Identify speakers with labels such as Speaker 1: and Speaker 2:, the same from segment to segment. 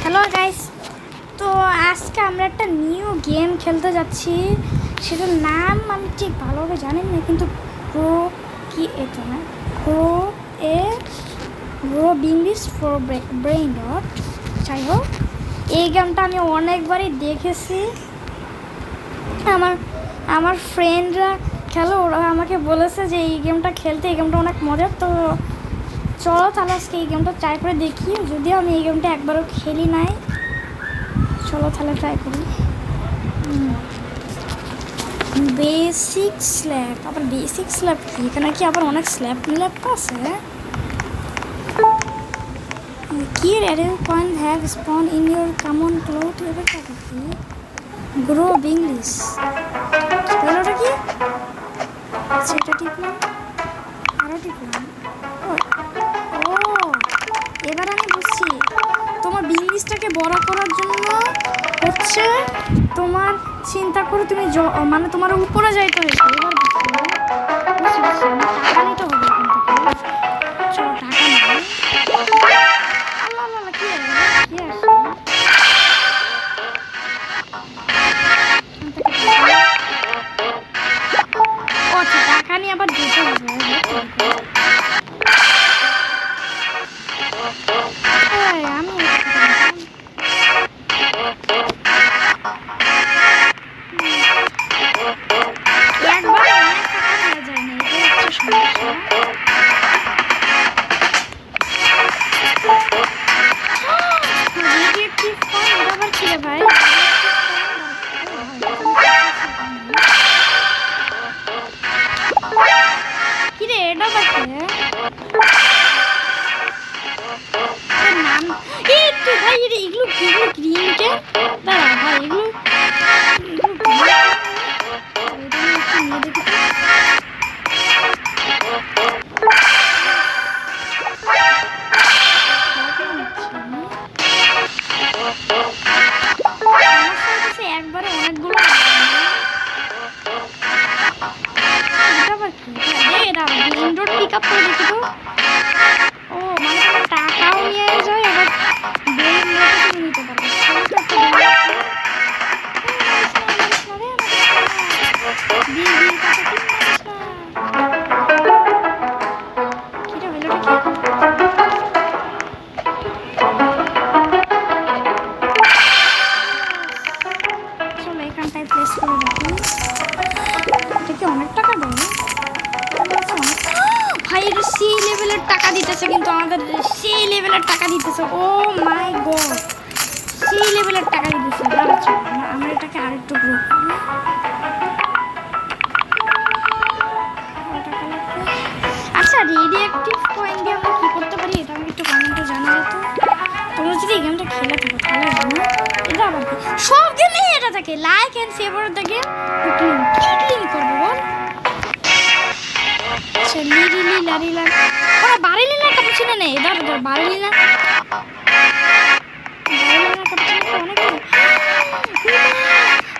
Speaker 1: Hello guys, তো আজকে আমরা একটা নিউ গেম খেলতে যাচ্ছি। সেটার নাম আমি ঠিক ভালোভাবে জানি না, কিন্তু প্রো কি এটা না pro A pro English for brain dot. যাই হোক, এই গেমটা আমি অনেকবারই দেখেছি। আমার ফ্রেন্ডরা খেলো, ওরা আমাকে বলেছে যে এই গেমটা খেলতে, এই গেমটা অনেক মজার। তো চলো তাহলে আজকে এই গেমটা ট্রাই করে দেখি। যদিও আমি এই গেমটা একবারও খেলি নাই, চলো তাহলে ট্রাই করি। বেসিক স্ল্যাব, আবার বেসিক স্ল্যাব কি? এখানে কি আবার অনেক স্ল্যাব আছে? কি red point have spawn in your common cloud? এবার টাকা কি? গ্রো ইংলিশ ওটা কি? সেটা টিপলাম, আরও টিপলাম। ও, এবার আমি বুঝছি। তোমার বিজনেসটাকে বড় করার জন্য হচ্ছে তোমার চিন্তা করে তুমি মানে তোমার উপরে যাইতে হয়েছে। এবার বুঝছি টাকা নিতে হবে এখান থেকে। চলো টাকা নেবো। আল্লাহ কি আসে? ও আচ্ছা, টাকা নিয়ে আবার যেতে হবে। আমি একবারে অনেকগুলো ইনডোর পিক আপ করে দেখি তো। ও মানে টাকাও নিয়ে যায়, আবার নিতে পারবে। এখানটায় প্লেস করে দেখি, এটা কি অনেক টাকা দেয়? ভাই এটা সি লেভেলের টাকা দিতেছে, কিন্তু আমাদের সি লেভেলের টাকা দিতেছে। ও মাই গড, সি লেভেলের টাকা দিতেছে। আমরা এটাকে আরেকটু গ্রো করি। আচ্ছা, রেডিঅ্যাক্টিভ কয়েন দিয়ে আমরা কী করতে পারি এটা আমি একটু কমেন্টে জানাবো। তো তোমরা যদি এই গেমটা খেলে থাকো তাহলে জানো। এটা আবার কি? সব গেমে এটা থাকে, like and favourite the game. Click করবো বল। লিরিলি লারিলা ওরা বাড়িলি না কাপুচিনো নেই। ধর বাড়িলি না কাপুচিনো অনেক।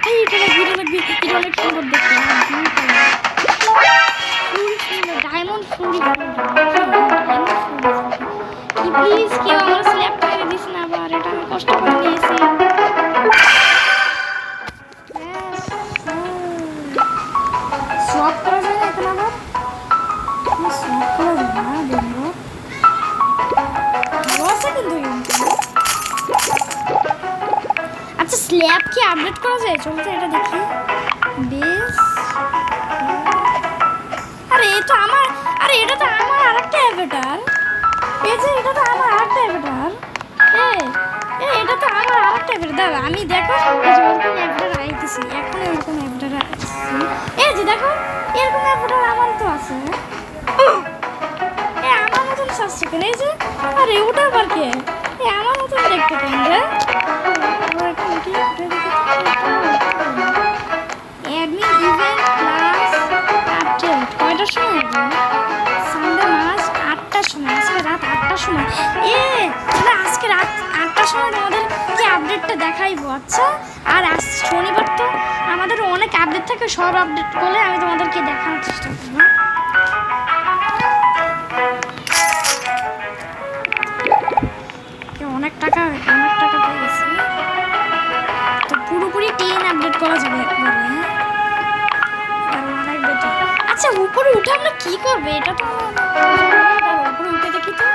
Speaker 1: এই এটা লাগবে, এটা অনেক সুন্দর দেখতে। ডায়মন্ড ফুল কি প্লিজ কেউ আমার স্ল্যাব মেরে দিস না আবার। এটা আমি কষ্ট করে নিয়েছি। সোয়াপ করা যায় না এখন আবার? সোয়াপ করা যায় না দেখবো। ভালো আছে কিন্তু। আচ্ছা, স্ল্যাব কি আপডেট করা যায়? চলতে এটা দেখি। বেশ, আরে এটা তো আমার আরেকটা অ্যাভাটার। এটা তো আমার আরেকটা অ্যাভাটার। এটা তো আমার আরেকটা অ্যাভাটার। দাঁড়া আমি দেখো ওরকম অ্যাভাটার আইতেছি এখন। এরকম অ্যাভাটার আসছি, এই যে দেখো এরকম অ্যাভাটার আমার তো আছে। আমার মতন সাজছে কেন? এই যে, আরে ওটা আবার কে? আমার মতন দেখতে কেন রে? অ্যাডমিন ইভেন্ট ক্লাস আপডেট কয়টার সময় হবে? সানডে মাস 8টার সময়। আজকে রাত 8টার সময়। আজকে রাত 8টার সময় তোমাদের কি আপডেটটা দেখাইবো। আচ্ছা, আর আজ শনিবার তো আমাদের অনেক আপডেট থাকে, সব আপডেট করলে আমি তোমাদেরকে দেখানোর চেষ্টা করবো। অনেক টাকা পেয়েছি। উঠে আমরা কি করবে? এটা তো উপরে উঠে দেখি তো,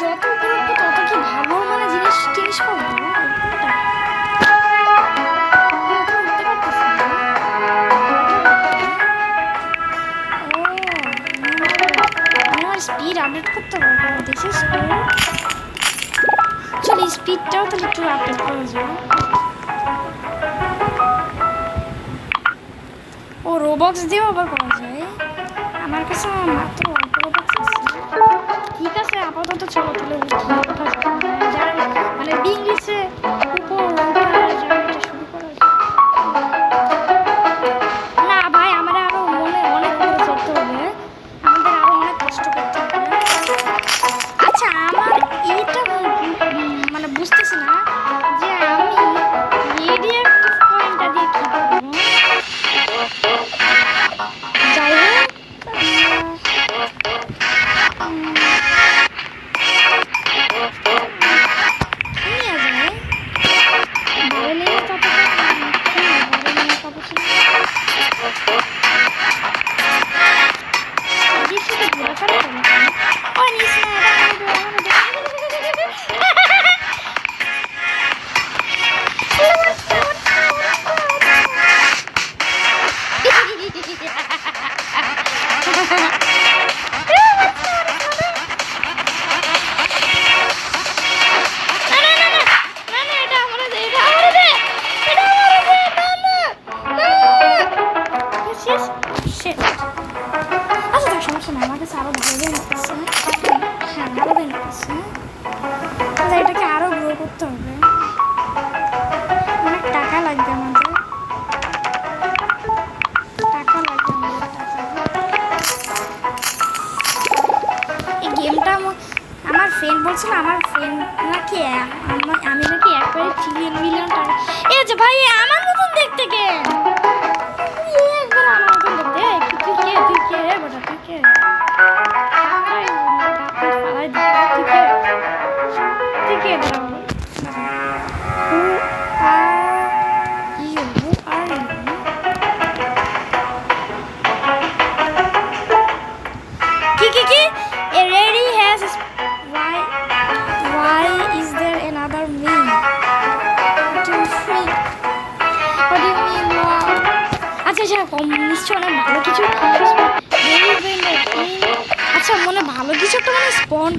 Speaker 1: যত উপরে উঠবো তত কি ভালো মানে জিনিস পাবো। স্পিড আপডেট করতে পারবো, দেখিস। চল স্পিডটাও তাহলে একটু আপডেট করা যাবে। ও রোবক্স দিয়েও আবার করা যায়। আমার কাছে মাত্র অল্প রোবক্স আছে। ঠিক আছে, আপাতত চলো তাহলে মানে বিংলিশে উপর জার্নিটা শুরু করা যায়। না ভাই, আমরা আরো অনেক করতে হবে, আমাদের আরো অনেক কষ্ট করতে হবে। আচ্ছা, আমার এইটা মানে বুঝতেছি না যে আমি রেডিয়েটিভ পয়েন্টটা দিয়ে কি করবো। যাই হোক, এটাকে আরো গ্রো করতে হবে, অনেক টাকা লাগবে আমাদের, এই গেমটা আমার ফ্রেন্ড বলছিল, আমার ফ্রেন্ড নাকি আমি নাকি একবারে $3 মিলিয়ন টাকা। এই যে ভাই আমার মতন দেখতে কে, একবার আমার মতন দেখতে, তুই কে বেটা, তুই কে নিশ্চয় অনেক ভালো কিছু। আচ্ছা, মনে ভালো কিছু একটা মানে স্পন,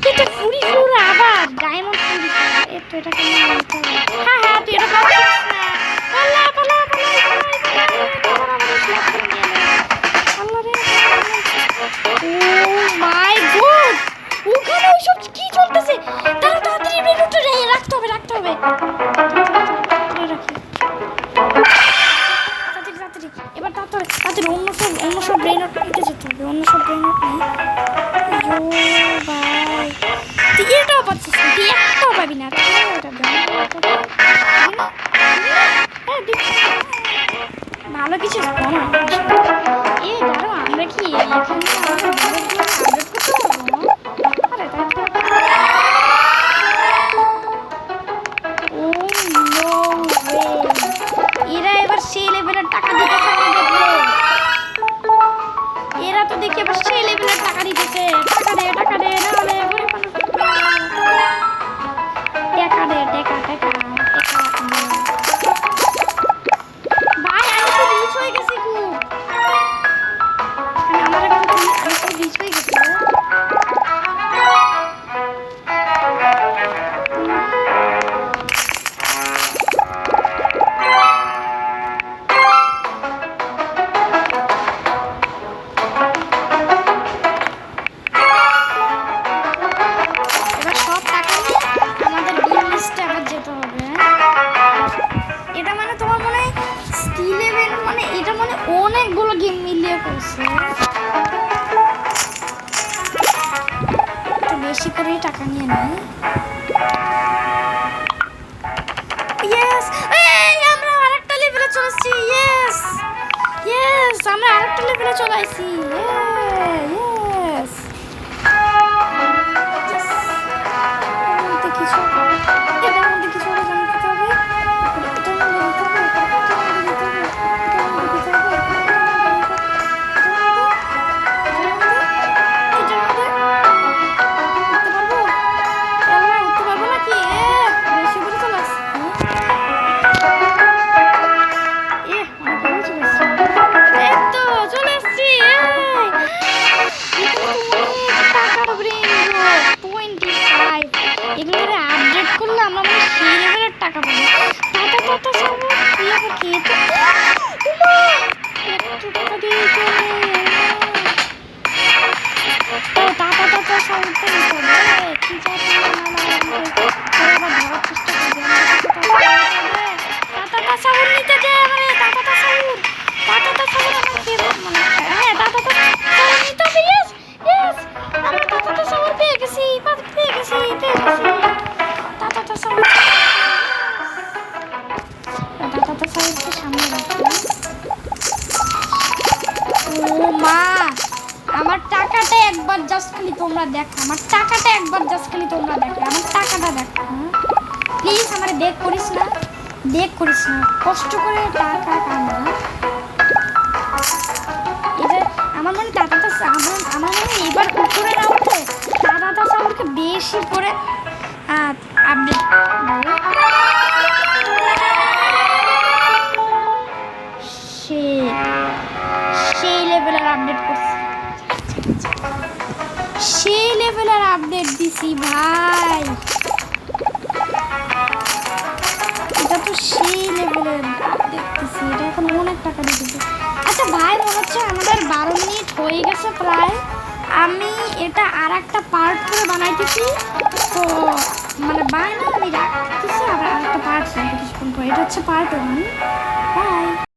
Speaker 1: এটা 44 আবার ডায়মন্ড 44। তো এটা কেমন বলতে হবে? হ্যাঁ তুই এটা পাচ্ছিস না। আল্লাহ পালা ও মাই গড, ওখানে ওইসব কি চলতেছে? তাড়াতাড়ি বেরোতে রাখতে হবে এবার তাড়াতাড়ি অন্য সব ব্রেইন নিতে যেতে হবে, অন্য সব ব্রেইন ভাই তুই এটাও পাচ্ছিস না, তুই একটাও পাবি না। ভালো কিছু এ ধরো, আমরা কি এখানে এরা এবার সেই লেভেলের টাকা দিতেছে আমাদেরকে, এরা তো দেখি এবার সেই লেভেলের টাকা দিতেছে। টাকা দে টাকা দে, নাহলে গরিব মানুষ টাকা দে, টাকা ভাই আমি তো রিচ হয়ে গেছি খুব, আমার এখন আমি তো রিচ হয়ে গেছি। অনেকগুলো গেম মিলিয়ে করছে, একটু বেশি করেই টাকা নিয়ে নেয়। ইয়েস, আমরা আরেকটা লেভেলে চলেছি। ইয়েস আমরা আরেকটা লেভেলে চলে আসছি। ইয়েস কিছু এটার মধ্যে কিছু জানতে হবে, আমরা মানে সেই লেভেলের টাকা পাবো। টাটা টাটা সাবর তুই আবার কে তো একটু টাকা দিয়ে চলে তো টাটা টাটা সাবরটা নিতে হবে। কি চাই আবার ধরার চেষ্টা করবে টাটা সাবর নিতে দে আমারে টাটা সাবর আমার ফেভারিট মানে হ্যাঁ টাটা সাবর নিতে হবে। ইয়েস ইয়েস আমরা টাটা সাবর পেয়ে গেছি টাটা সাবর সাবরকে সামনে রাখি। ও মা আমার টাকাটা একবার জাস্ট খালি তোমরা দেখো আমার টাকাটা দেখো প্লিজ আমারে দেখ করিস না কষ্ট করে টাকা কামা। এটা আমার মনে টাটাটা আমার মনে এবার উপরে না উঠে টাটাটা সাউন্ডকে বেশি করে আপডেট সেই লেভেলের আপডেট করছি দিছি ভাই। এটা তো সেই লেভেলের দেখতেছি এটা এখন অনেক টাকা দিতেছে। আচ্ছা ভাই মনে হচ্ছে আমাদের 12 মিনিট হয়ে গেছে প্রায়। আমি এটা আর একটা পার্ট করে বানাইতেছি তো মানে বানানো আমি রাখতেছি আবার আর একটা পার্ট কিছুক্ষণ পরে। এটা হচ্ছে পার্ট 1। বাই।